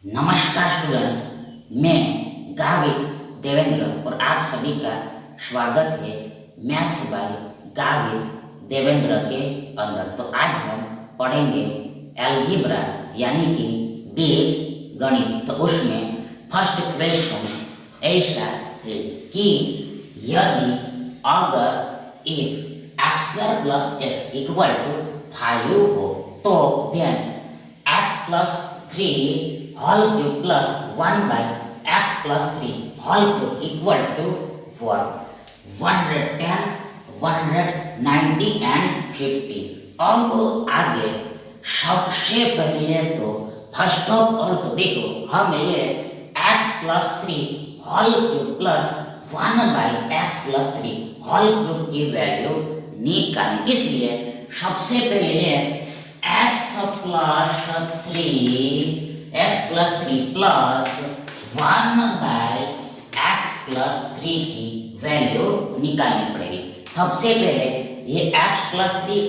नमस्कार स्टूडेंट्स, मैं गावित देवेंद्र और आप सभी का स्वागत है मैथ्स बाय गावित देवेंद्र के अंदर। तो आज हम पढ़ेंगे अलजेब्रा यानी कि बीज गणित। तो उसमें फर्स्ट क्वेश्चन ऐसा है कि यदि अगर if x square plus x equal to 5 हो तो then x plus 3 whole cube plus 1 by x plus 3 whole cube equal to what? 110, 190 and 50। अब आगे सबसे पहले तो फर्स्ट ऑफ ऑल तो देखो हम ये x plus 3 whole cube plus 1 by x plus 3 whole cube की वैल्यू निकालनी। इसलिए सबसे पहले x plus 3 plus 1 by x plus 3 की वैल्यू निकालनी पड़ेगी। सबसे पहले ये x plus 3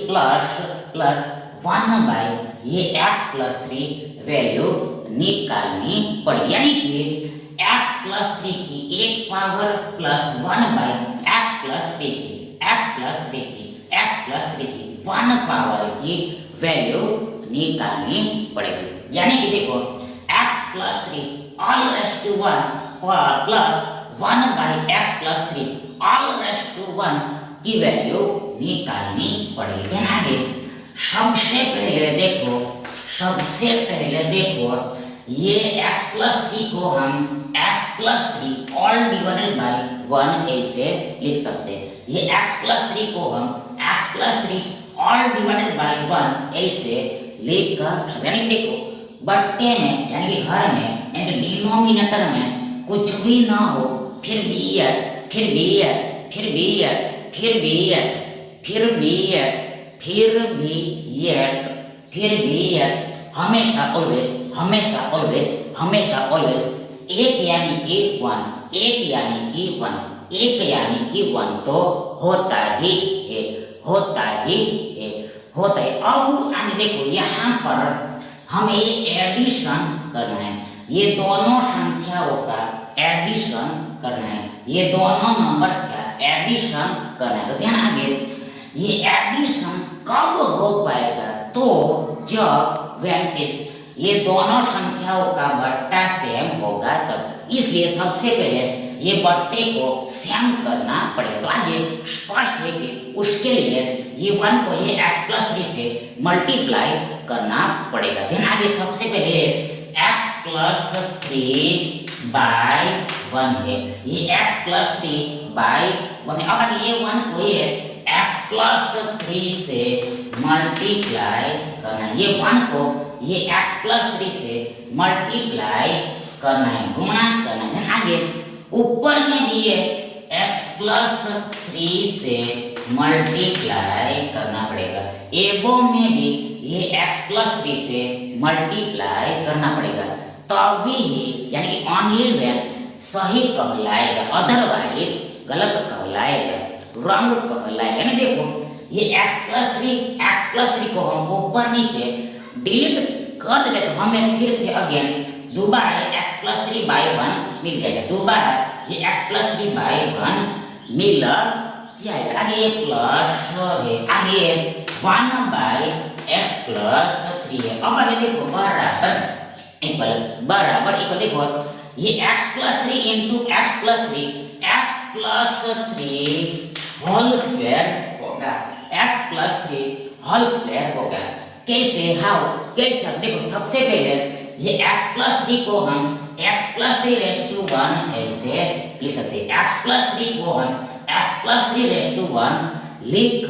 plus 1 by ये x plus 3 वैल्यू निकालनी पड़ेगी, यानी कि x plus 3 की एक power plus 1 by x plus 3 की 1 पावर की वैल्यू निकालनी पड़ेगी। यानी कि देखो x plus 3 all raised to 1 plus 1 by x plus 3 all raised to 1 की वैल्यू निकालनी पड़ेगी। ध्यान आगे सबसे पहले देखो ये x plus 3 को हम x plus 3 all divided by 1 ऐसे लिख सकते हैं। ये x plus 3 को हम x plus 3 all divided by 1 ऐसे लिख कर, यानी देखो बट्टे में यानी कि हर में यानी डिनोमिनेटर में कुछ भी ना हो फिर भी हमेशा ऑलवेज एक यानी कि 1 तो होता ही है। अब आगे देखो यहाँ पर हमें एडिशन करना है, ये दोनों संख्याओं का एडिशन करना है, ये दोनों नंबर्स का एडिशन करना है। तो ध्यान आगे ये एडिशन कब हो पाएगा? तो जब वैसे ये दोनों संख्याओं का बट्टा सेम होगा तब। इसलिए सबसे पहले ये बट्टे को सेम करना पड़ेगा। तो आगे स्पष्ट है कि उसके लिए ये 1 को ये x plus 3 से मल्टीप्लाई करना पड़ेगा। ध्यान आगे सबसे पहले x plus 3 by 1 है, ये x plus 3 by 1 है। अब आगे ये 1 को ये x plus 3 से मल्टीप्लाई करना है, ये 1 को ये x plus 3 से मल्टीप्लाई करना है, गुणा करना है। आगे ऊपर में भी ये x plus 3 से मल्टीप्लाई करना पड़ेगा, एबो में भी ये x plus 3 से मल्टीप्लाई करना पड़ेगा, तभी ही यानी कि ओनली व्हेन सही कहलाएगा, अदरवाइज गलत कहलाएगा, रॉन्ग कहलाएगा। यानी देखो ये x plus 3 को हम ऊपर नीचे डिलीट कर देते तो हमें फिर से अगेन दोबारा x plus 3 by 1 मिल जाएगा, दोबारा ये x plus 3 by 1 मिल जाएगा। आगे ये प्लस है, आगे 1 by x plus 3 है। अब आगे देखो बराबर इक्वल देखो ये x plus 3 into x plus 3 whole square होगा, x plus 3 होल स्क्वायर होगा। कैसे देखो सबसे पहले ये x plus 3 को हम x plus 3 raised to 1 ऐसे लिख सकते हैं, x plus 3 को हम x plus 3 raised to 1 लिख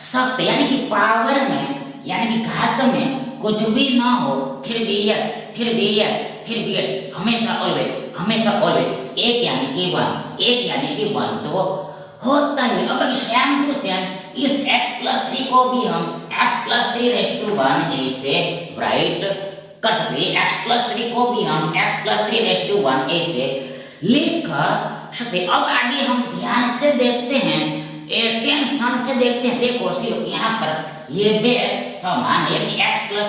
सकते, यानी कि पावर में यानी कि घात में कुछ भी ना हो फिर भी हमेशा ऑलवेज एक यानी कि 1 तो होता है। अब सेम टू सेम इस x plus 3 को भी हम x plus 3 raised to 1 ऐसे राइट कर सकते हैं, x plus 3 को भी हम x plus 3 raised to 1 ऐसे लिख सकते। अब आगे हम ध्यान से देखते हैं, टेंशन से देखते हैं। देखो सिर्फ यहाँ पर ये बेस समान है, x plus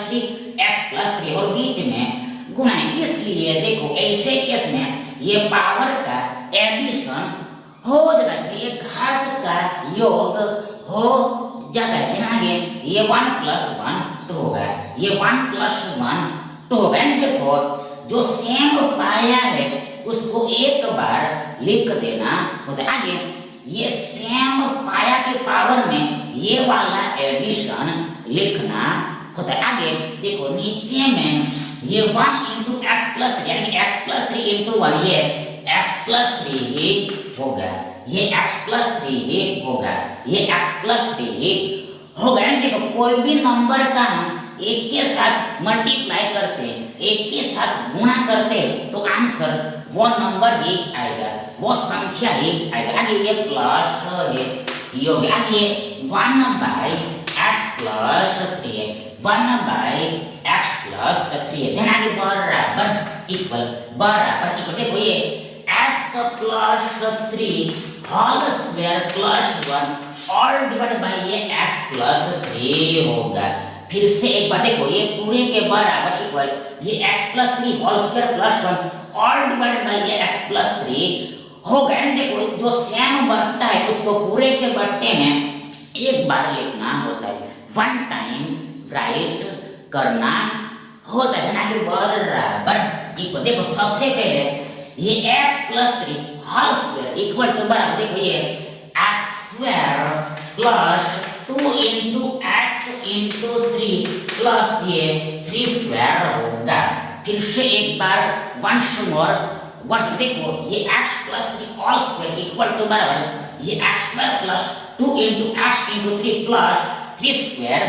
3 और बीच में गुणा है। इस इसलिए देखो ऐसे केस में ये पावर का एडिशन हो जाता है, ये घात का योग हो जाता है। ध्यान आगे ये 1 + 1 2 होगा, ये 1 + 1 2 होगा। देखो जो सेम पाया है उसको एक बार लिख देना होता है। आगे ये सेम पाया के पावर में ये वाला एडिशन लिखना होता है। आगे देखो नीचे में ये 1 × x + 3 यानी x + 3 × 1 ये x + 3 ही होगा, ये x + 3 ही होगा, ये x + 3 ही होगा। यानी देखो कोई भी नंबर का हम एक के साथ मल्टीप्लाई करते हैं, एक के साथ गुणा करते हैं तो आंसर वो नंबर ही आएगा, वो संख्या ही आएगा। आगे ये प्लस है ये हो गया। आगे 1/x + 3 है, 1/x + 3 है। ध्यान आगे बराबर इक्वल देखो ये x + 3 whole square + 1 all divide by ये x + 3 होगा। फिर से एक बार देखो ये पूरे के बराबर इक्वल ये x + 3 whole square + 1 all divide by ये x + 3 होगा। देखो जो सेम बट्टा है उसको पूरे के बट्टे में एक बार लिखना होता है, 1 टाइम राइट करना होता है। आगे बराबर इक्वल देखो सबसे पहले ये x + 3 whole square equal to बराबर देखो ये x² + 2 × x × 3 प्लस ये 3² होगा। फिर से एक बार वंस मोर देखो ये x + 3 whole square equal to बराबर ये x² + 2 × x × 3 प्लस 3²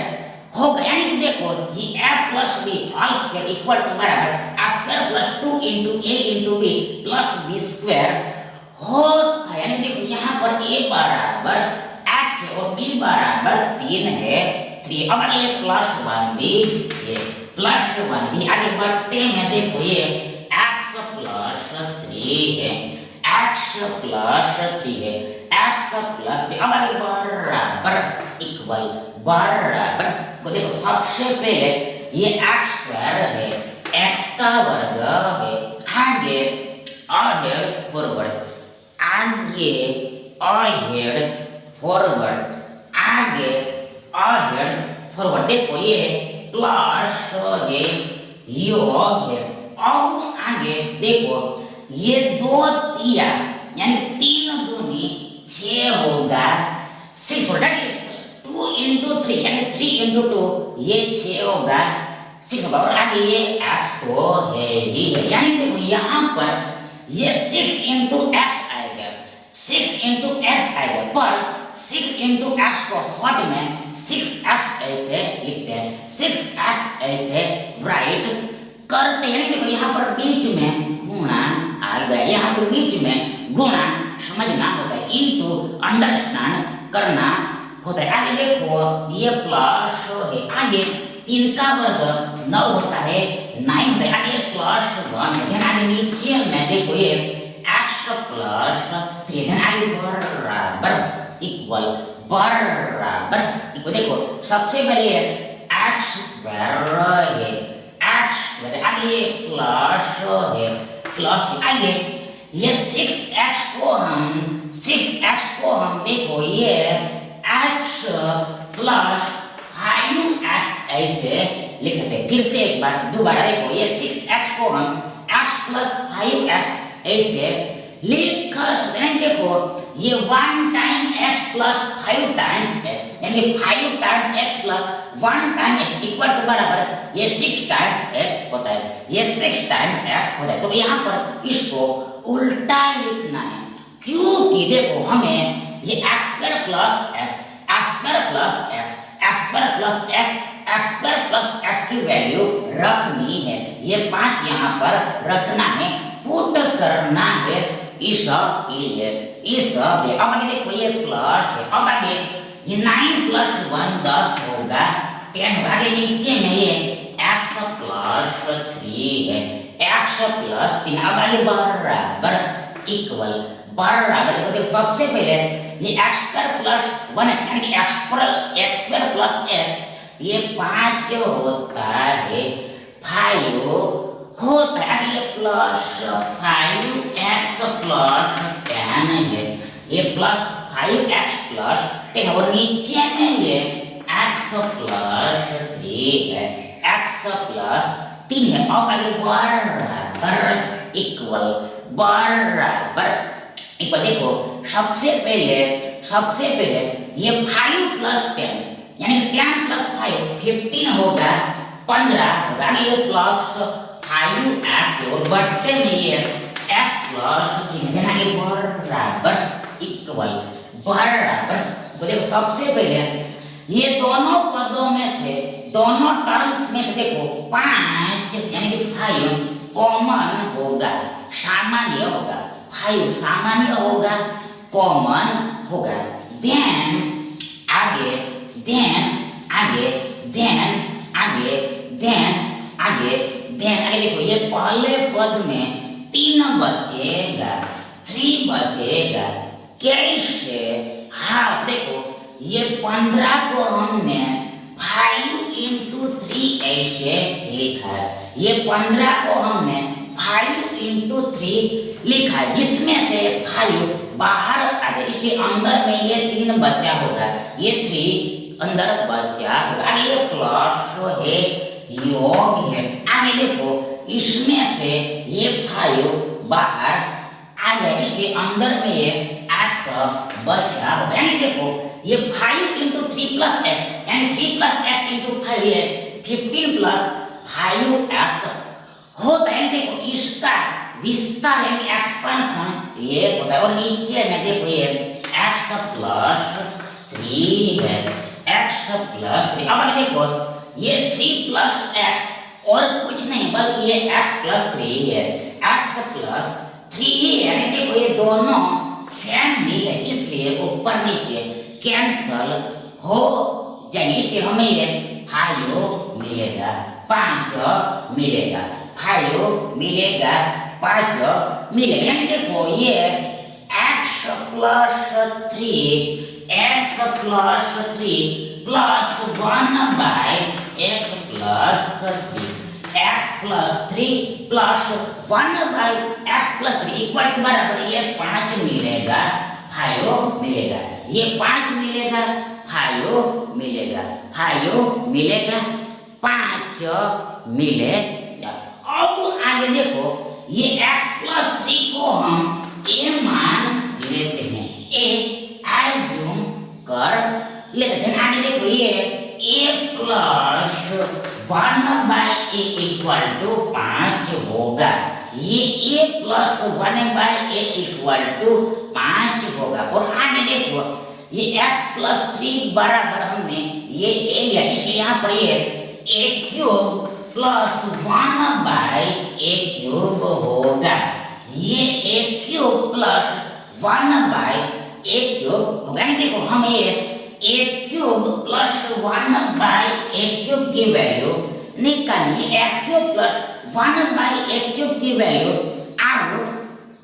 होगा। यानी कि देखो ये a + b whole square equal to बराबर a² + 2 × a × b plus b² होता है। यानी देखो यहाँ पर a बराबर x है और b बराबर 3 है 3। अब आगे +1 भी है, +1 भी आगे बट्टे में देखो ये x + 3 है, x + 3 है, x + 3। अब आगे बराबर इक्वल बराबर को देखो सबसे पहले ये x² है, x का वर्ग है, आगे अहेड फॉरवर्ड, आगे अहेड फॉरवर्ड, आगे अहेड फॉरवर्ड देखो ये प्लस है योग है। अब आगे देखो ये 2 तिया यानी 3 दूनी 6 होगा, 6 होगा, 2 × 3 यानी 3 × 2 ये 6 होगा, 6 होगा। और आगे ये x तो है ही है, यानी देखो यहाँ पर ये 6 × x आएगा, 6 × x आएगा, पर 6 × x को शॉर्ट में 6x ऐसे लिखते हैं, 6x ऐसे राइट करते हैं। देखो यहाँ पर बीच में गुणा आ गया, यहाँ पर बीच में गुणा समझना होता है, इनटू अंडरस्टैंड करना होता है। आगे देखो ये प्लस है, आगे 3 का वर्ग 9 होता है, 9 होता है, आगे +1 है। आगे नीचे में देखो ये x + 3 आगे बराबर इक्वल बराबर इक्वल देखो सबसे पहले x² है, x² आगे प्लस है, प्लस आगे ये 6x को हम देखो ये x + 5x ऐसे लिख सकते हैं। फिर से एक बार दोबारा देखो ये 6x को हम x + 5x ऐसे लिख सकते हैं। देखो ये 1 टाइम x + 5 टाइम्स x यानी 5 times x + 1 time x equal to बराबर ये 6 टाइम्स x होता है, ये 6 टाइम x होता है। तो यहाँ पर इसको उल्टा लिखना है, क्योंकि देखो हमें ये x² + x, x² + x, x² + x, x² + x की वैल्यू रखनी है, ये 5 यहाँ पर रखना है, पुट करना है इसलिए अब आगे देखो ये प्लस है। अब आगे ये 9 + 1 10 होगा, 10 होगा। आगे नीचे में ये x + 3 है, x + 3। अब आगे बराबर इक्वल बराबर देखो सबसे पहले ये x² + 1x यानी x² + x ये 5 होता है, 5 होता है। आगे ये प्लस 5x प्लस 10 है, ये प्लस 5x प्लस 10 और नीचे में ये x प्लस 3 है, x प्लस 3 है। अब आगे बराबर इक्वल देखो सबसे पहले ये 5 प्लस 10 यानी 10 प्लस 5 15 होगा, 15 होगा, ये प्लस 5x और बट्टे में ये x प्लस 3 देना, ये बराबर इक्वल देखो सबसे पहले ये दोनों पदों में से, दोनों टर्म्स में से देखो 5 यानी कि 5 कॉमन होगा, सामान्य होगा, 5 सामान्य होगा, कॉमन होगा। देन आगे देखो ये पहले पद में 3 बचेगा, 3 बचेगा, कैसे? हाँ देखो ये 15 को हमने 5 into 3 ऐसे लिखा है, ये 15 को हमने 5 into 3 लिखा है, जिसमें से 5 बाहर आ गया, इसके अंदर में ये 3 बचा होगा, ये 3 अंदर बचा होगा, आगे ये प्लस है, योग है। आगे देखो इसमें से ये 5 बाहर आ गया, इसके अंदर में ये x बचा होगा, यानी देखो ये 5 into 3 plus x यानी 3 plus x into 5 ये 15 plus 5x होता है। देखो इसका विस्तार यानी एक्सपेंशन ये होता है, और नीचे में देखो ये x plus 3 है, x plus 3। अब देखो ये 3 plus x और कुछ नहीं बल्कि ये x plus 3 है, x plus 3 है, यानी देखो ये दोनों सेम ही है, इसलिए ऊपर नीचे कैंसल हो जाएंगे, इसलिए हमें ये 5 मिलेगा, 5 मिलेगा, 5 मिलेगा, 5 मिलेगा, यानी देखो ये x plus 3 plus 1 by x plus 3 plus 1 by x plus 3 equal to बराबर ये 5 मिलेगा, 5 मिलेगा, ये 5 मिलेगा, 5 मिलेगा, 5 मिलेगा, 5 मिलेगा। अब आगे देखो ये x plus 3 को हम a मान लेते हैं, a एज्यूम कर लेते हैं। आगे देखो ये a plus 1 by a equal to 5 होगा, ये a plus 1 by a equal to 5 होगा, और आगे देखो ये x plus 3 बराबर हमने ये a लिया, इसलिए यहाँ पर ये a cube plus 1 by a cube होगा, ये a cube plus 1 by a cube होगा, यानी देखो हम ये a cube plus 1 by a cube की वैल्यू निकालिए, a cube plus 1 by a cube की वैल्यू आउट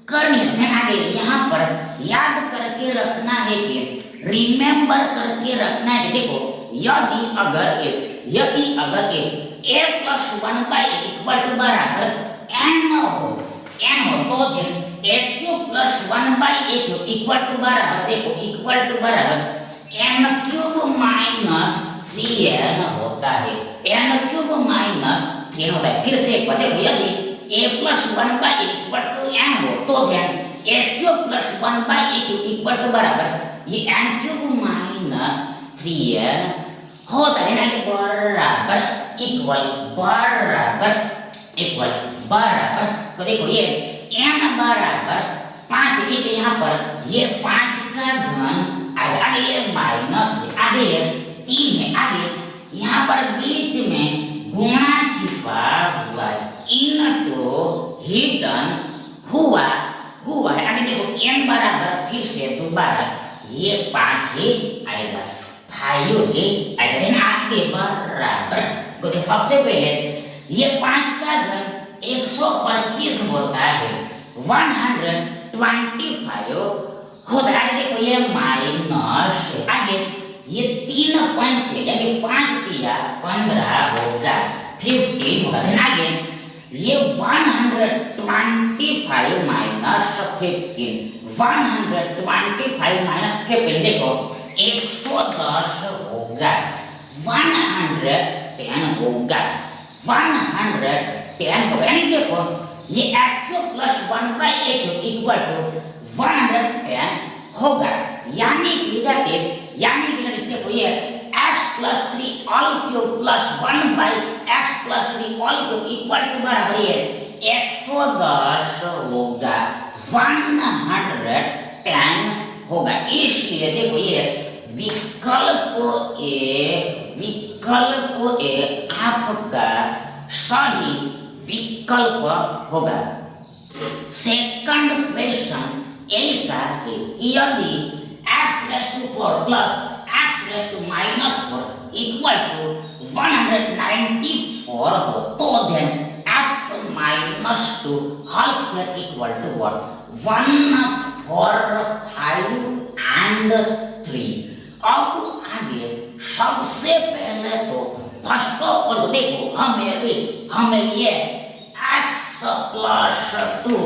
करनी है। आगे यहाँ पर याद करके रखना है कि रिमेंबर करके रखना है कि देखो यदि अगर एक a plus 1 by a equal to बराबर n हो तो फिर a cube plus 1 by a cube equal to बराबर देखो इक्वल टू बराबर n क्यूब माइनस 3n होता है, n क्यूब माइनस 3 होता है। फिर से देखो यदि a plus 1 by a equal to n हो तो ध्यान a cube plus 1 by a cube equal to बराबर ये n क्यूब माइनस 3n होता है, यानी बराबर इक्वल तो देखो ये n बराबर 5, इसलिए यहाँ पर ये 5 का घन आगे ये माइनस आगे ये 3 है, आगे यहाँ पर बीच में गुणा छिपा हुआ इनटू हिडन हुआ है। आगे देखो n बराबर फिर से दोबारा ये 5 ही आएगा, 5 ही आएगा। आगे बराबर तो सबसे पहले ये 5 का घन 125 होता है, 125 होता है। आगे देखो ये माइनस आगे ये 3 5 यानी 5 दिया 15 होगा, 15 होगा। आगे ये 125 125 माइनस 15, 125 माइनस 15 देखो 110 होगा, 110 होगा, 110 होगा। यानी देखो ये acute plus 1/a³ equal to 110 होगा। यानी कि दैट इज देखो ये x plus 3 all cube plus 1/x plus 3 all cube equal to बराबर ये 110 होगा, 110 होगा। इसलिए देखो ये विकल्प ए आपका सही विकल्प होगा। सेकंड क्वेश्चन ऐसा है कि यदि x raise to 4 plus x raise to minus 4 equal to 194 हो तो then x minus 2 whole square equal to what? 1 4 5 and 3। अब आगे सबसे पहले तो फर्स्ट ऑफ ऑल देखो हमें ये x प्लस 2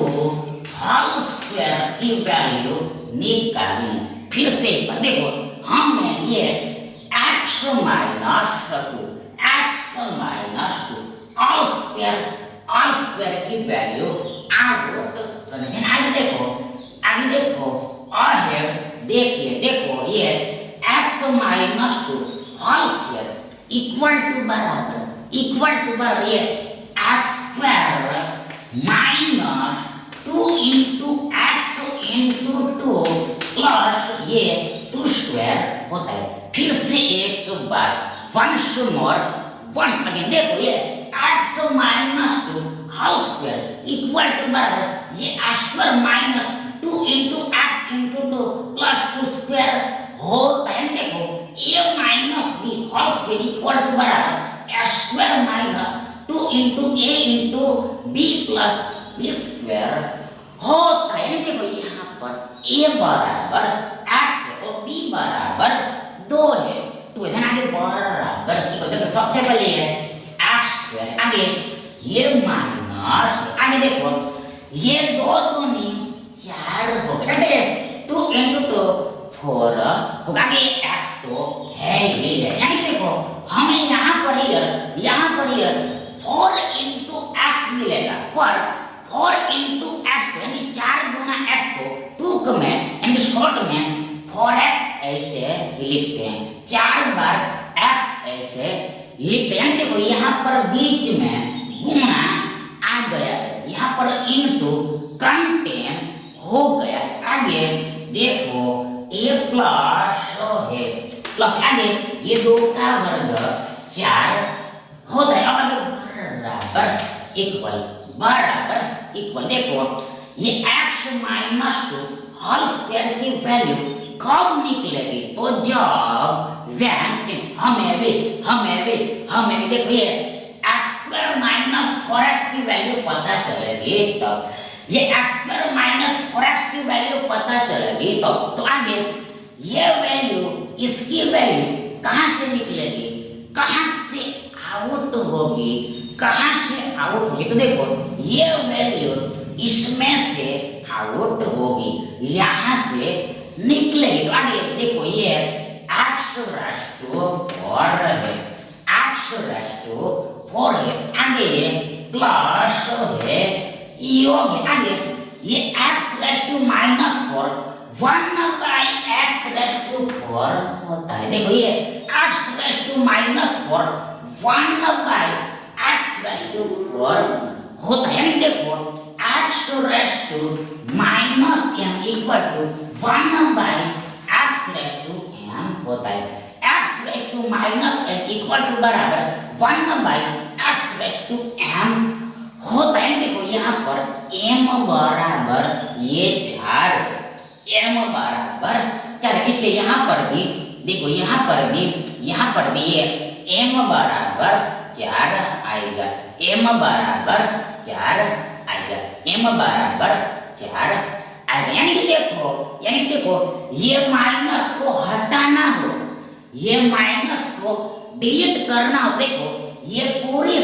होल स्क्वायर की वैल्यू निकालनी। फिर से देखो हमें ये x माइनस 2 ऑल स्क्वायर की वैल्यू आउट करनी है। आगे देखो अहेड देखो ये x minus 2 whole square equal to बराबर ये x square minus 2 into x into 2 plus ये 2 स्क्वायर होता है। फिर से एक बार वंस अगेन देखो ये x minus 2 whole square equal to बराबर ये x square minus 2 into x into 2 plus 2 square होता है। देखो a minus b whole square equal to बराबर x square minus 2 into a into b plus b square होता है। देखो यहाँ पर a बराबर x है और b बराबर 2 है, तो इधर आगे बराबर देखो सबसे पहले है x स्क्वायर, आगे ये माइनस, आगे देखो ये 2 दूनी 4 होगा, दैट इज 2 इंटू 2 4 होगा। आगे x तो है ही है, यानी देखो हमें यहाँ पर 4 इंटू एक्स मिलेगा, पर 4 इंटू एक्स यानी 4 गुना एक्स को टूक में यानी शॉर्ट में 4x ऐसे लिखते हैं, 4 बार x ऐसे लिखते हैं। देखो यहाँ पर बीच में गुना आ गया, यहाँ पर इनटू कंटेन हो गया। आगे देखो a प्लस है प्लस आगे ये 2 का वर्ग 4 होता है। अब आगे बराबर इक्वल देखो ये x माइनस 2 होल स्क्वायर की वैल्यू कब निकलेगी? तो जब हमें भी देखो ये x स्क्वायर माइनस 4x की वैल्यू पता चलेगी तब, ये x स्क्वायर माइनस 4x की वैल्यू पता चलेगी तब। तो आगे ये वैल्यू इसकी वैल्यू कहाँ से निकलेगी, कहाँ से आउट होगी? तो देखो ये वैल्यू इसमें से आउट होगी, यहाँ से निकलेगी। तो आगे देखो ये x रेज़ टू 4 है, आगे ये प्लस है योग, आगे ये x raise to minus 4 1/x raise to 4 होता है। देखो ये x raise to minus 4 1/x raise to 4 होता है। यानी देखो x raise to minus m equal to 1/x raise to m होता है। x raise to minus m equal to बराबर 1/x रेज़ टू m होता है। देखो यहाँ पर m बराबर ये 4 m बराबर 4, इसलिए यहाँ पर भी देखो यहाँ पर भी ये m बराबर 4 आएगा, m बराबर 4 आएगा। यानी कि देखो ये माइनस को हटाना हो, ये माइनस को डिलीट करना हो। देखो ये पूरी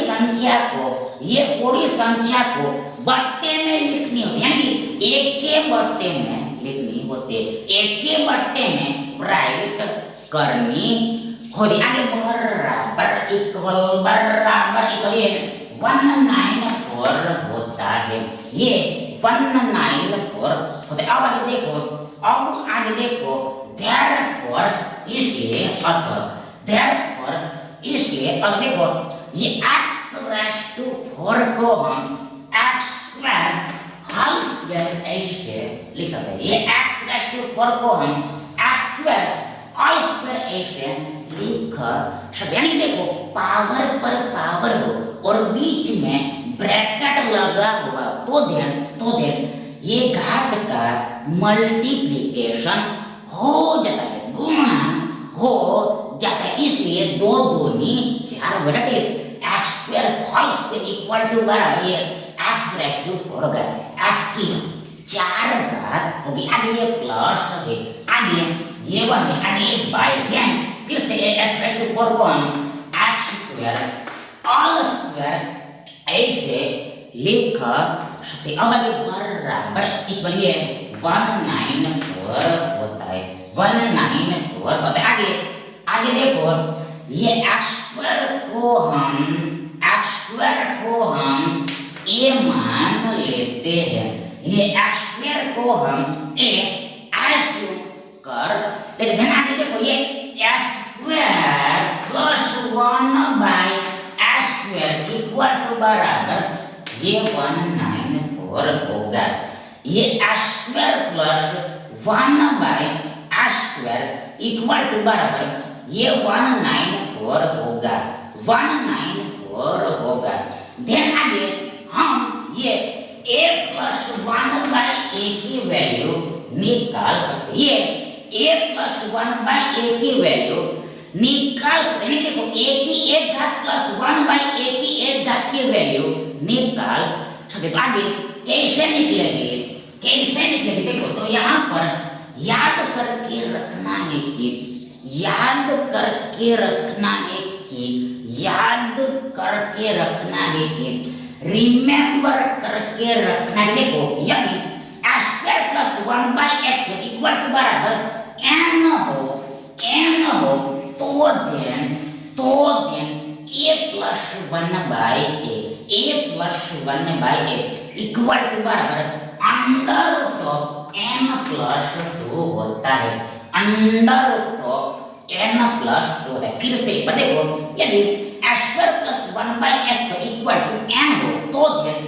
संख्या को बट्टे में लिखनी होती है, यानी कि एक के बट्टे में लिखनी होती है, एक के बट्टे में राइट करनी होती। आगे बराबर इक्वल ये 194 होता है, ये 194 होता है। अब आगे देखो therefore इसलिए अतः, therefore इसलिए अब देखो ये x raised to 4 को हम x square whole square ऐसे लिख सकते हैं। ये x raised to 4 को हम x square whole square ऐसे लिख सकते हैं। यानी देखो पावर पर पावर हो और बीच में ब्रैकेट लगा हुआ तो देन ये घात का मल्टीप्लिकेशन हो जाता है, गुणा हो जाता है। इसलिए 2 दूनी 4 what is x square whole square equal to बराबर ये x रेज़ टू 4 होगा, x की 4 घात होगी। आगे ये प्लस है, आगे ये 1 है, आगे ये बाय देन फिर से x रेज़ टू 4 को हम x स्क्वायर होल स्क्वायर ऐसे लिख सकते। अब आगे बराबर इक्वल ये 194 होता है, 194 होता है। आगे देखो ये x स्क्वायर को हम a मान लेते हैं, ये x स्क्वायर को हम a एज्यूम कर लेते हैं। आगे देखो ये s square plus 1 by s square equal to बराबर ये 194 होगा। ये s square plus 1 by s square equal to बराबर ये 194 होगा, 194 होगा। देन आगे हम ये a प्लस 1 बाय a की वैल्यू निकाल सकते हैं। ये a प्लस 1 बाय a की वैल्यू निकाल सकते हैं। देखो a की 1 घात प्लस 1 बाय a की 1 घात की वैल्यू निकाल सकते। तो आगे कैसे निकलेगी, देखो तो यहाँ पर याद करके रखना है कि रिमेंबर करके रखना है। देखो यदि s square plus 1 by s square equal to बराबर n हो तो then a plus 1 by a equal to बराबर अंडर ऑफ n प्लस 2 होता है, अंडर ऑफ n प्लस 2 होता है। फिर से देखो यदि s square plus 1 by s square equal to n हो तो then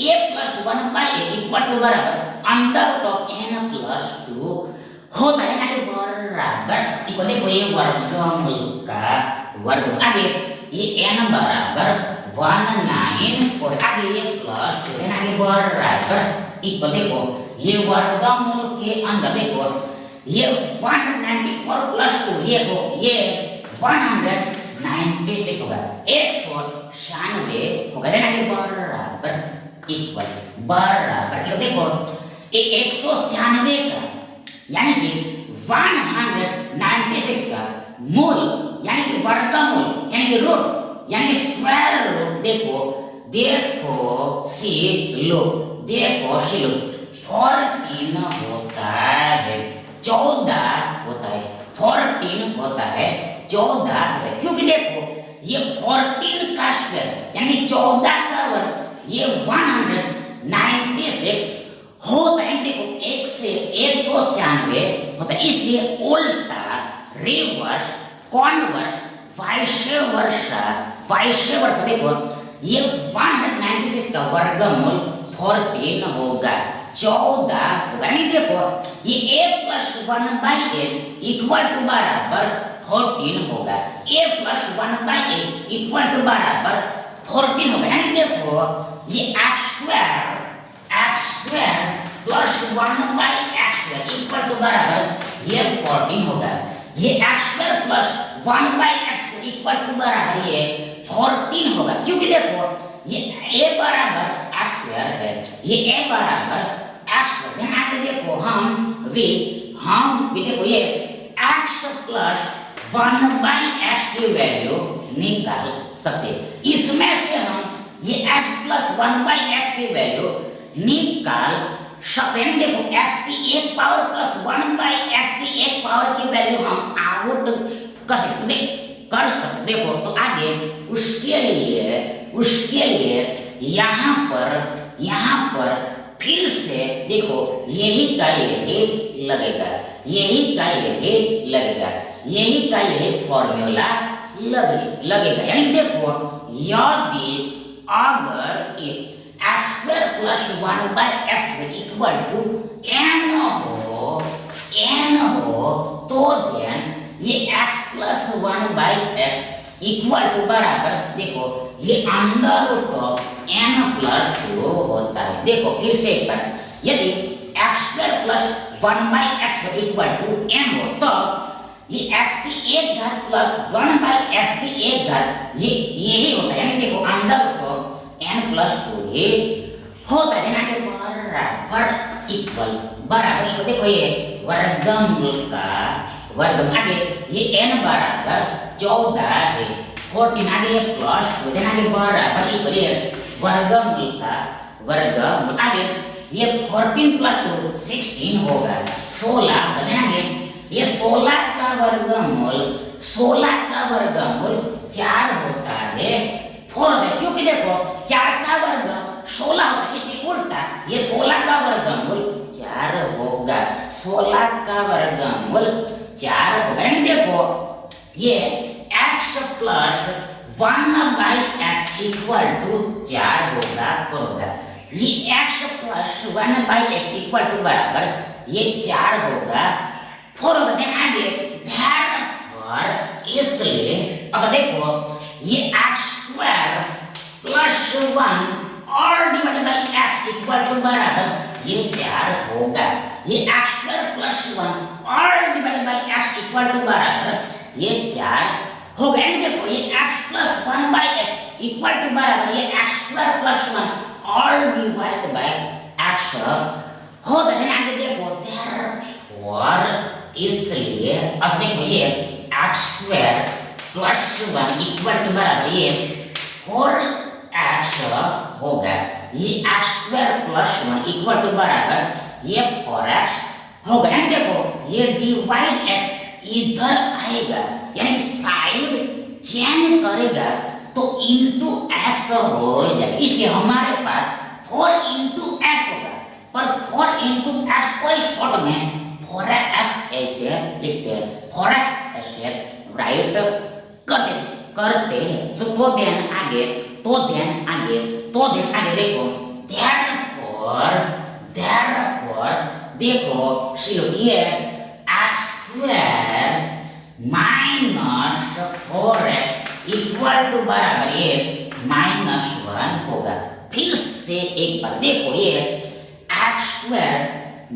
a plus 1 by a equal to बराबर अंडर ऑफ n प्लस 2 होता है। आगे बराबर इक्वल देखो ये वर्गमूल का वर्ग, आगे ये n बराबर 194 और आगे ये प्लस 2 आगे बराबर इक्वल देखो ये वर्गमूल के अंदर देखो ये 194 प्लस 2 ये 196 होगा, 196 होगा। देन आगे बराबर इक्वल देखो ये 196 का यानी कि 196 का मूल यानी कि वर्गमूल यानी कि रूट यानी कि स्क्वायर रूट देखो सी लो 14 होता है, 14 होता है, 14 होता है, 14 होता है। क्योंकि देखो ये 14 का स्क्वायर यानी 14 का वर्ग ये 196 होता है। देखो 1 से 196 होता है, इसलिए उल्टा रिवर्स कॉन्वर्स वाइस वर्सा देखो ये 196 का वर्गमूल 14 होगा, 14 होगा। नहीं देखो ये a plus 1 by a equal to बराबर 14 होगा, a plus 1 by a equal to बराबर 14 होगा। यानी देखो ये x square plus 1 by x square equal to बराबर ये 14 होगा। ये x square plus 1 by x square equal to बराबर ये 14 होगा। क्योंकि देखो ये a बराबर x स्क्वायर है, ये a बराबर x स्क्वायर है। आगे देखो हम भी देखो ये x प्लस 1 बाय x की वैल्यू निकाल सकते। इसमें से हम ये x प्लस 1/x की वैल्यू निकाल सकते हैं। देखो x की एक पावर प्लस 1/x की एक पावर की वैल्यू हम आउट कर सकते। देखो तो आगे उसके लिए यहाँ पर फिर से देखो यही का यही लगेगा, यही का यही फॉर्मूला लगेगा। यानी देखो यदि अगर x² plus 1/x equal to n हो तो देन ये x plus 1/x equal to बराबर देखो ये under root of n plus 2 होता है। देखो फिर से एक बार, यदि x² plus 1/x equal to n हो तो ये x की एक घात प्लस 1/x की एक घात ये यही होता है। यानी देखो under root of n plus 2 ये होता है। यानी बराबर इक्वल देखो ये वर्गमूल का वर्ग आगे ये n बराबर 14 है, 14 आगे प्लस 2 देन आगे बराबर इक्वल वर्गमूल का वर्गमूल आगे ये 14 प्लस 2 16 होगा 16 देन आगे ये 16 का वर्गमूल 4 होता है 4 है, क्योंकि देखो 4 का वर्ग 16 होता है, इसलिए उल्टा ये 16 का वर्गमूल 4 होगा, 16 का वर्गमूल 4 होगा। यानी देखो ये x plus 1/x equal to 4 होगा, ये x plus 1/x equal to बराबर ये 4 होगा 4 होगा। देन आगे therefore इसलिए अब देखो ये x² प्लस 1 और divided by x equal to बराबर ये 4 होगा, ये x² प्लस 1 और divided by x equal to बराबर ये 4 होगा। यानी देखो ये x plus 1/x equal to बराबर ये x² प्लस 1 और डिवाइडेड बाय x होगा। देन आगे देखो therefore इसलिए अब देखो ये x² प्लस 1 इक्वल टू बराबर ये 4x होगा, ये x² प्लस 1 इक्वल टू बराबर ये 4x होगा। यानी देखो ये डिवाइड x इधर आएगा, यानी साइड चेंज करेगा तो इनटू x हो जाएगा, इसलिए हमारे पास 4 इनटू x होगा। पर 4 इनटू x को शॉर्ट में 4x ऐसे लिखते हैं, 4x ऐसे राइट करते हैं। तो देन आगे देखो therefore देखो सिलो ये x² minus 4x equal to बराबर ये -1 होगा। फिर से एक बार देखो ये x²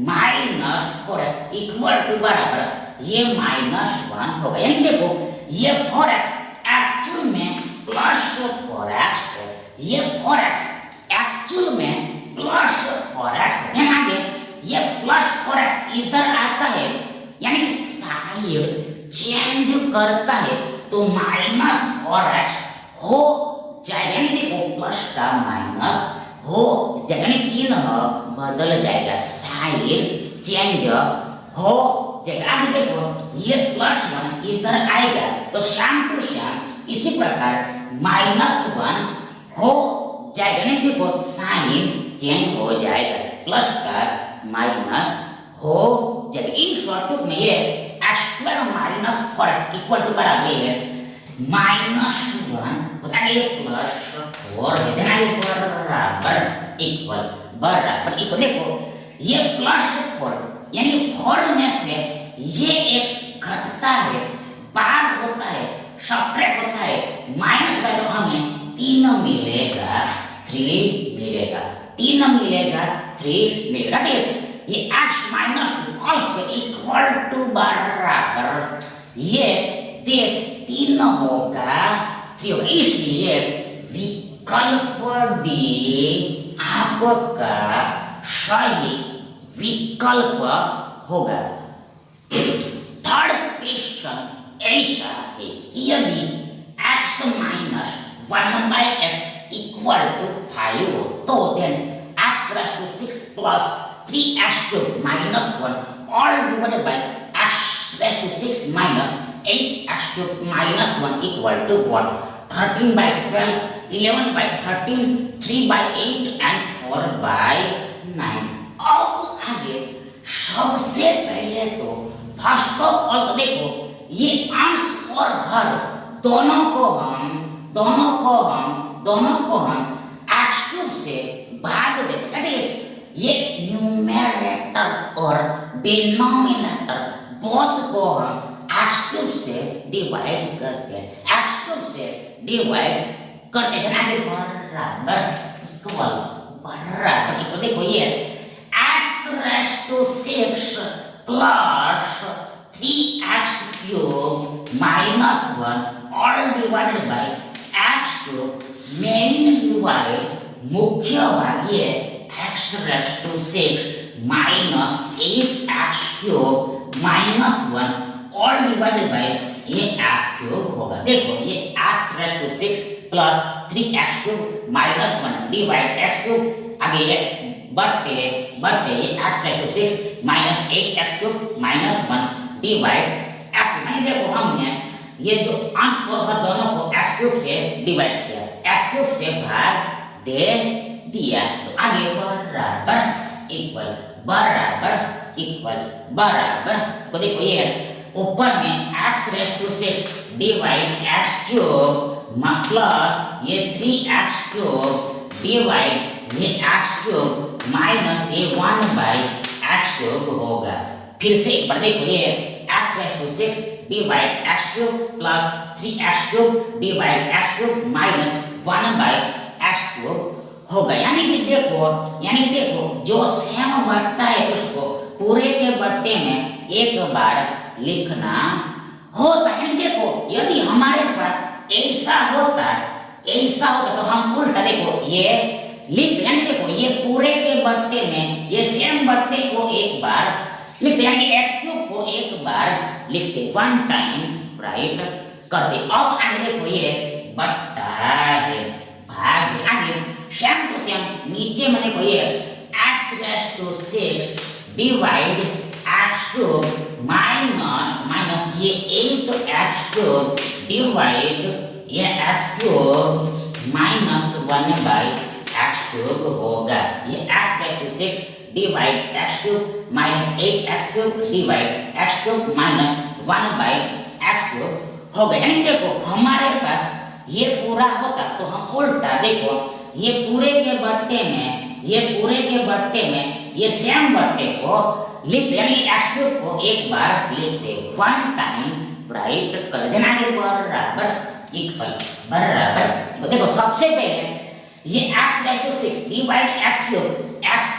minus 4x equal to बराबर ये -1 होगा। यानी देखो ये 4x एक्चुअल में प्लस 4x है, ये 4x एक्चुअल में प्लस 4x है। ध्यान आगे ये प्लस 4x इधर आता है, यानी कि साइड चेंज करता है तो -4x हो जाएगा। यानी देखो प्लस का माइनस हो जाएगा, यानी चिन्ह बदल जाएगा, साइड चेंज हो जाएगा। आगे देखो ये +1 इधर आएगा तो शाम टू शाम इसी प्रकार -1 हो जाएगा। नहीं देखो साइन चेंज हो जाएगा, प्लस का माइनस हो जाएगा। इन शॉर्ट में ये x² minus 4x equal to बराबर है -1 बताइए +4 है, देना ये बराबर इक्वल। देखो ये +4 यानी 4 में से ये एक घटता है, बाद होता है, सब्ट्रैक्ट होता है, माइनस का तो हमें 3 मिलेगा, 3 मिलेगा, 3 मिलेगा, 3 मिलेगा। ये x minus 2 all square equal to बराबर ये 3 होगा, 3 होगा। इसलिए विकल्प डी आपका सही विकल्प होगा। थर्ड क्वेश्चन ऐसा है कि यदि x minus 1/x equal to 5 हो तो then x raise to 6 plus 3x cube minus 1 all divided by x raise to 6 minus 8x cube minus 1 equal to what 13 by 12 11 by 13 3 by 8 and 4 by 9। अब आगे सबसे पहले तो first of all तो देखो ये अंश और हर दोनों को हम x क्यूब से भाग देते दैट इज ये न्यूमरेटर और डिनोमिनेटर बोथ को हम x क्यूब से डिवाइड करते हैं x क्यूब से डिवाइड करते हैं आगे बराबर इक्वल देखो ये x raise to 6 plus 3x cube minus 1 all divided by x cube main divide मुख्य भाग ये x raise to 6 minus 8x cube minus 1 all divided by ये x क्यूब होगा देखो ये x raise to 6 plus 3x cube minus 1 divide x cube आगे ये बटे ये x raise to 6 minus 8x cube minus 1 divide x माने देखो हमने ये दो अंश और हर दोनों को x क्यूब से डिवाइड किया x क्यूब से भाग दे दिया तो आगे बराबर तो देखो ये ऊपर में x raise to 6 divide x cube plus ये 3x क्यूब डिवाइड ये x क्यूब माइनस ये 1 बाई x क्यूब होगा फिर से एक बार देखो ये x raise to 6 divide x cube plus 3x cube divide x cube minus 1 by x cube होगा यानी कि देखो जो सेम बट्टा है उसको पूरे के बट्टे में एक बार लिखना होता है देखो यदि हमारे पास ऐसा होता तो हम उल्टा देखो ये लिख यानी देखो ये पूरे के बट्टे में ये सेम बट्टे को एक बार लिखते यानी x क्यूब को एक बार लिखते 1 टाइम राइट करते अब आगे देखो ये बट्टा है भाग है आगे सेम टू सेम नीचे में देखो ये x raise to 6 divide x cube minus ये 8x क्यूब डिवाइड ये x cube minus 1 by x cube होगा ये x raise to 6 divide x cube minus 8x cube divide x cube minus 1 by x cube होगा यानी देखो हमारे पास ये पूरा होता तो हम उल्टा देखो ये पूरे के बट्टे में ये सेम बट्टे को लिखते यानी x क्यूब को एक बार लिखते 1 टाइम राइट कर देना आगे बराबर तो देखो सबसे पहले ये x raise to 6 divide x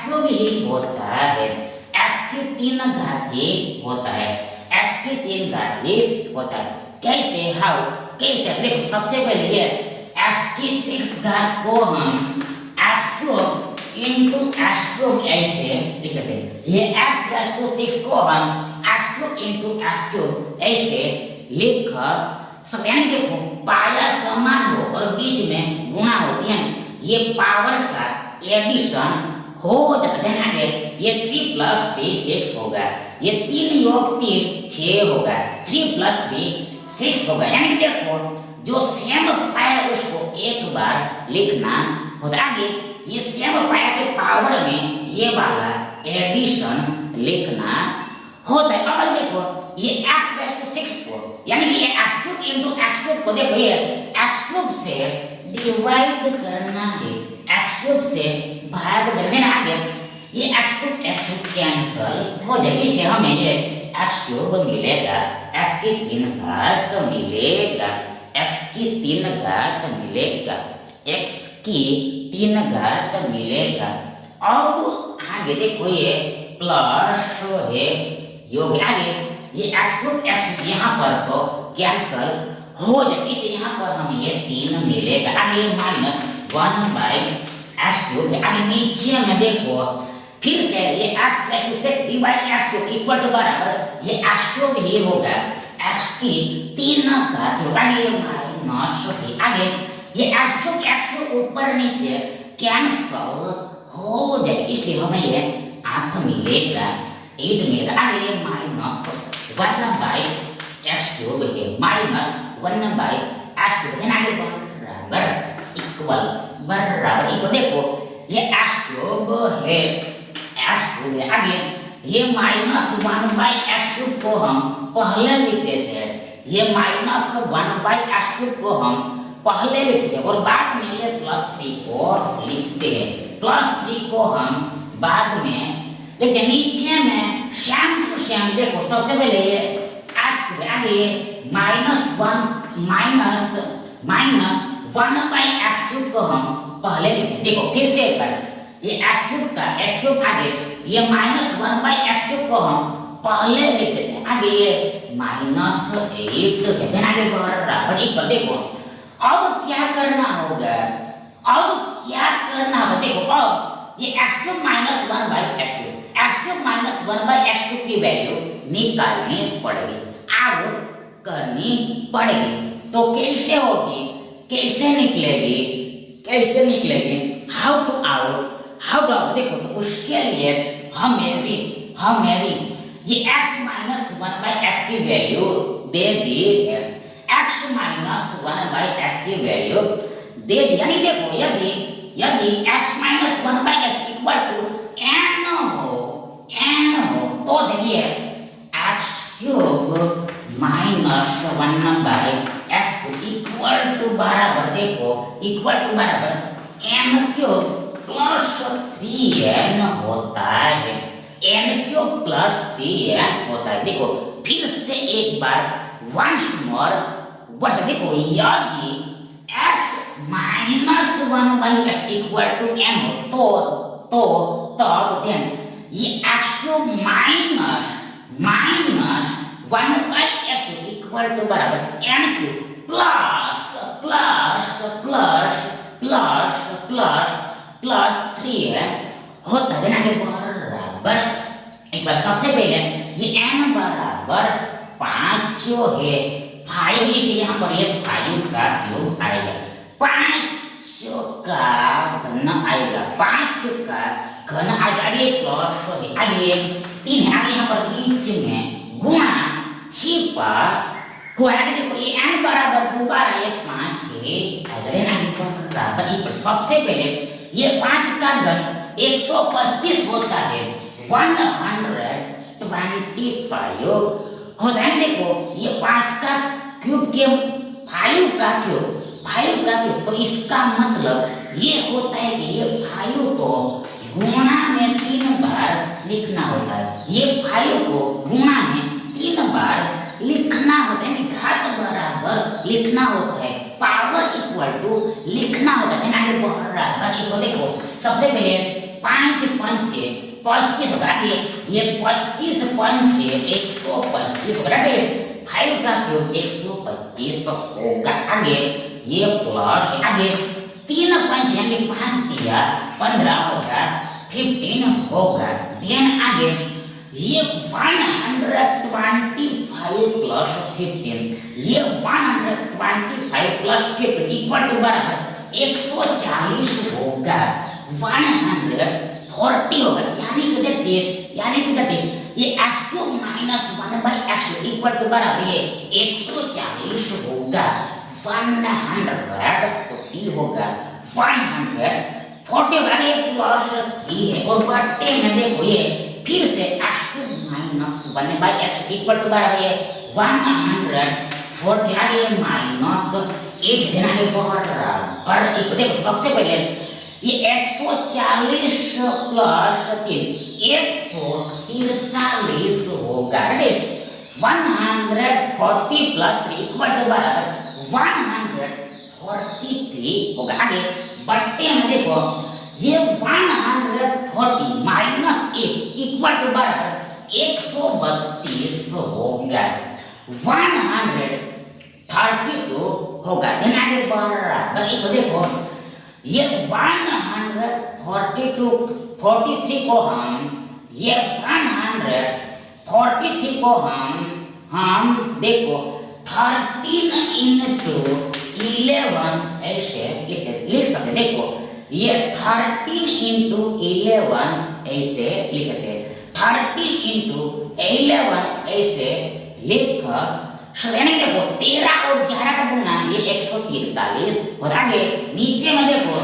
cube ही होता है x की 3 घात ही होता है x की 3 घात ही होता है कैसे देखो सबसे पहले ये x की 6 घात को हम x cube into x cube ऐसे लिख सकते हैं ये x रेज टू 6 को हम x cube into x cube ऐसे लिख सकते हैं देखो पाया समान हो और बीच में गुणा होती है ये पावर का एडिशन हो जाता है आगे ये 3 प्लस 3 6 होगा ये 3 योग 3 6 होगा 3 प्लस 3 6 होगा यानी कि देखो जो सेम पाया उसको एक बार लिखना होता आगे ये सेम पाया के पावर में ये वाला एडिशन लिखना होता है अब देखो ये x रेज टू 6 को यानी कि ये x cube into x cube को देखो ये x क्यूब से डिवाइड करना है x क्यूब से भाग देना आगे ये x क्यूब कैंसिल हो जाएगा इसलिए हमें ये x क्यूब मिलेगा x की 3 घात मिलेगा x की 3 घात मिलेगा x की 3 घात मिलेगा अब आगे देखो ये प्लस है योग आगे ये x क्यूब x यहाँ पर तो कैंसिल हो जाएगी तो यहाँ पर हमें ये 3 मिलेगा आगे माइनस 1 बाई x क्यूब आगे नीचे में देखो फिर से ये x raise to 6 divide x cube equal to बराबर ये x क्यूब ही होगा x की 3 घात होगा आगे माइनस आगे ये x को ऊपर नीचे कैंसल हो जाए, इसलिए हमें ये 8 मिलेगा, 8 मिलेगा। आगे माइनस 1/x³ है, माइनस 1/x³, आगे बराबर इक्वल देखो ये x³ है, आगे ये माइनस 1/x³ को हम पहले लिख देते हैं, ये माइनस 1/x³ को हम पहले लिखते हैं और बाद में ये +3 को लिखते हैं, +3 को हम बाद में लिखते हैं। नीचे में सेम टू सेम देखो, सबसे पहले ये x, आगे माइनस 1/x³ को हम पहले लिखते हैं। देखो फिर से एक बार, ये x³ आगे ये माइनस 1/x³ को हम पहले लिख देते हैं, आगे ये -8 है, आगे बराबर इक्वल। देखो अब क्या करना होगा, देखो अब ये x³ माइनस 1/x³ की वैल्यू निकालनी पड़ेगी, आउट करनी पड़ेगी। तो कैसे होगी, कैसे निकलेगी, हाउ टू आउट देखो, तो उसके लिए हमें भी ये x माइनस 1/x की वैल्यू दे दी है, x माइनस 1/x की वैल्यू दे दी, यानी देखो यदि x minus 1/x equal to n हो तो देखिए x³ minus 1/x equal to बराबर, देखो इक्वल टू बराबर n³ प्लस 3n होता है, n³ प्लस 3n होता है। देखो फिर से एक बार वंस मोर देखो, यदि x minus 1/x equal to n हो तो तब देन ये x³ minus 1/x equal to बराबर n³ प्लस 3n होता है, आगे बराबर एक बार सबसे पहले ये n बराबर 5 है, 5 इसलिए यहाँ पर ये 5 का क्यूब आएगा, 5 का घन आएगा, 5 का घन आएगा, आगे प्लस है, आगे 3 है, आगे यहाँ पर बीच में गुणा छिपा हुआ है। देखो ये n बराबर दोबारा ये 5 है, आगे बराबर इक्वल। सबसे पहले ये 5 का घन 125 होता है, 125 होता है। देखो ये 5 का क्यूब के 5 का क्यूब, तो इसका मतलब ये होता है कि ये 5 को गुणा में 3 बार लिखना होता है, ये 5 को गुणा में 3 बार लिखना होता है, घात बराबर लिखना होता है, पावर इक्वल टू लिखना होता है, आगे बराबर इक्वल। देखो सबसे पहले 5 पंचे 25 होगा, ये 25 पंचे 125 होगा, 5 का क्यूब 125 होगा, आगे ये प्लस, आगे 3 पंच यानी 5 दिया 15 होगा, 15 होगा, देन आगे ये 125 प्लस 15, ये 125 प्लस 15 इक्वल टू बराबर 140 होगा, 140 होगा, यानी कि दैट इज ये x³ minus 1/x equal to बराबर ये 140 होगा, 140 होगा, 140 होगा, ये प्लस 3 है और बटे में देखो ये फिर से x³ minus 1/x equal to बराबर ये 140, आगे माइनस 8 देना है बराबर इक्वल। देखो सबसे पहले ये 140 प्लस 3 143 होगा, 140 प्लस 3 इक्वल टू बराबर 143 होगा, आगे बट्टे में देखो ये 140 माइनस 8 इक्वल टू बराबर 132 होगा, 132 होगा, देन आगे बराबर इक्वल। देखो ये 143 को हम देखो 13 into 11 ऐसे लिख सकते। देखो ये 13 इंटू 11 ऐसे लिख सकते। 13 इंटू 11 ऐसे लिख यानी देखो 13 और 11 का गुना ये 143 और आगे नीचे में देखो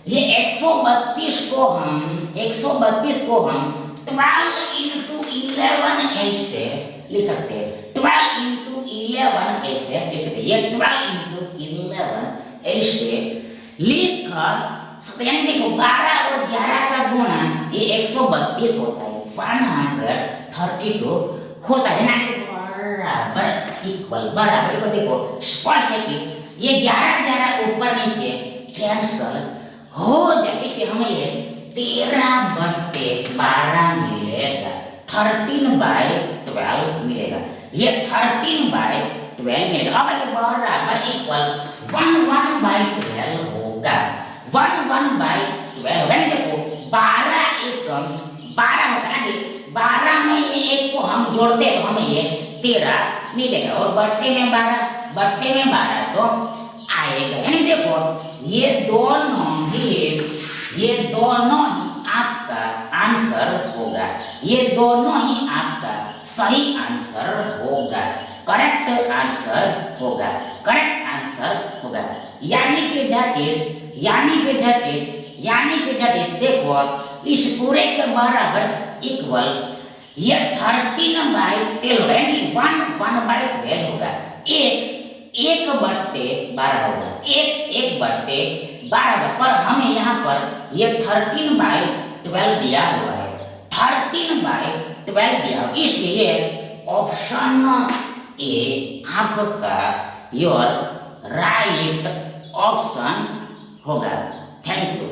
ये 132 को हम 12 इंटू 11 ऐसे लिख सकते हैं। 12 इंटू 11 ऐसे लिख सकते हैं। ये 12 इंटू 11 ऐसे लिख सकते यानी देखो 12 और 11 का गुना ये 132 होता है। 132 होता है ना बराबर इक्वल देखो स्पष्ट है कि ये 11 ऊपर नीचे कैंसल हो जाए, इसलिए हमें ये 13/12 मिलेगा। 13/12 मिलेगा। ये 13/12 मिलेगा। अब ये बराबर इक्वल 1/12 होगा। 1/12 होगा। नहीं देखो 12 एकम 12 होगा ना। 12 में ये एक को हम जोड़ते तो हमें ये 13 मिलेगा और बट्टे में 12 तो आएगा। यानी देखो ये दोनों ही आपका आंसर होगा। ये दोनों ही आपका सही आंसर होगा। करेक्ट आंसर होगा। यानी कि दैट इज देखो इस पूरे के बराबर इक्वल ये 13/12 होगा। यानी 1/12 होगा। 1/12 होगा। 1/12 होगा। पर हमें यहाँ पर ये 13/12 दिया हुआ है। 13/12 दिया हुआ, इसलिए ऑप्शन ए आपका योर राइट ऑप्शन होगा। Thank you.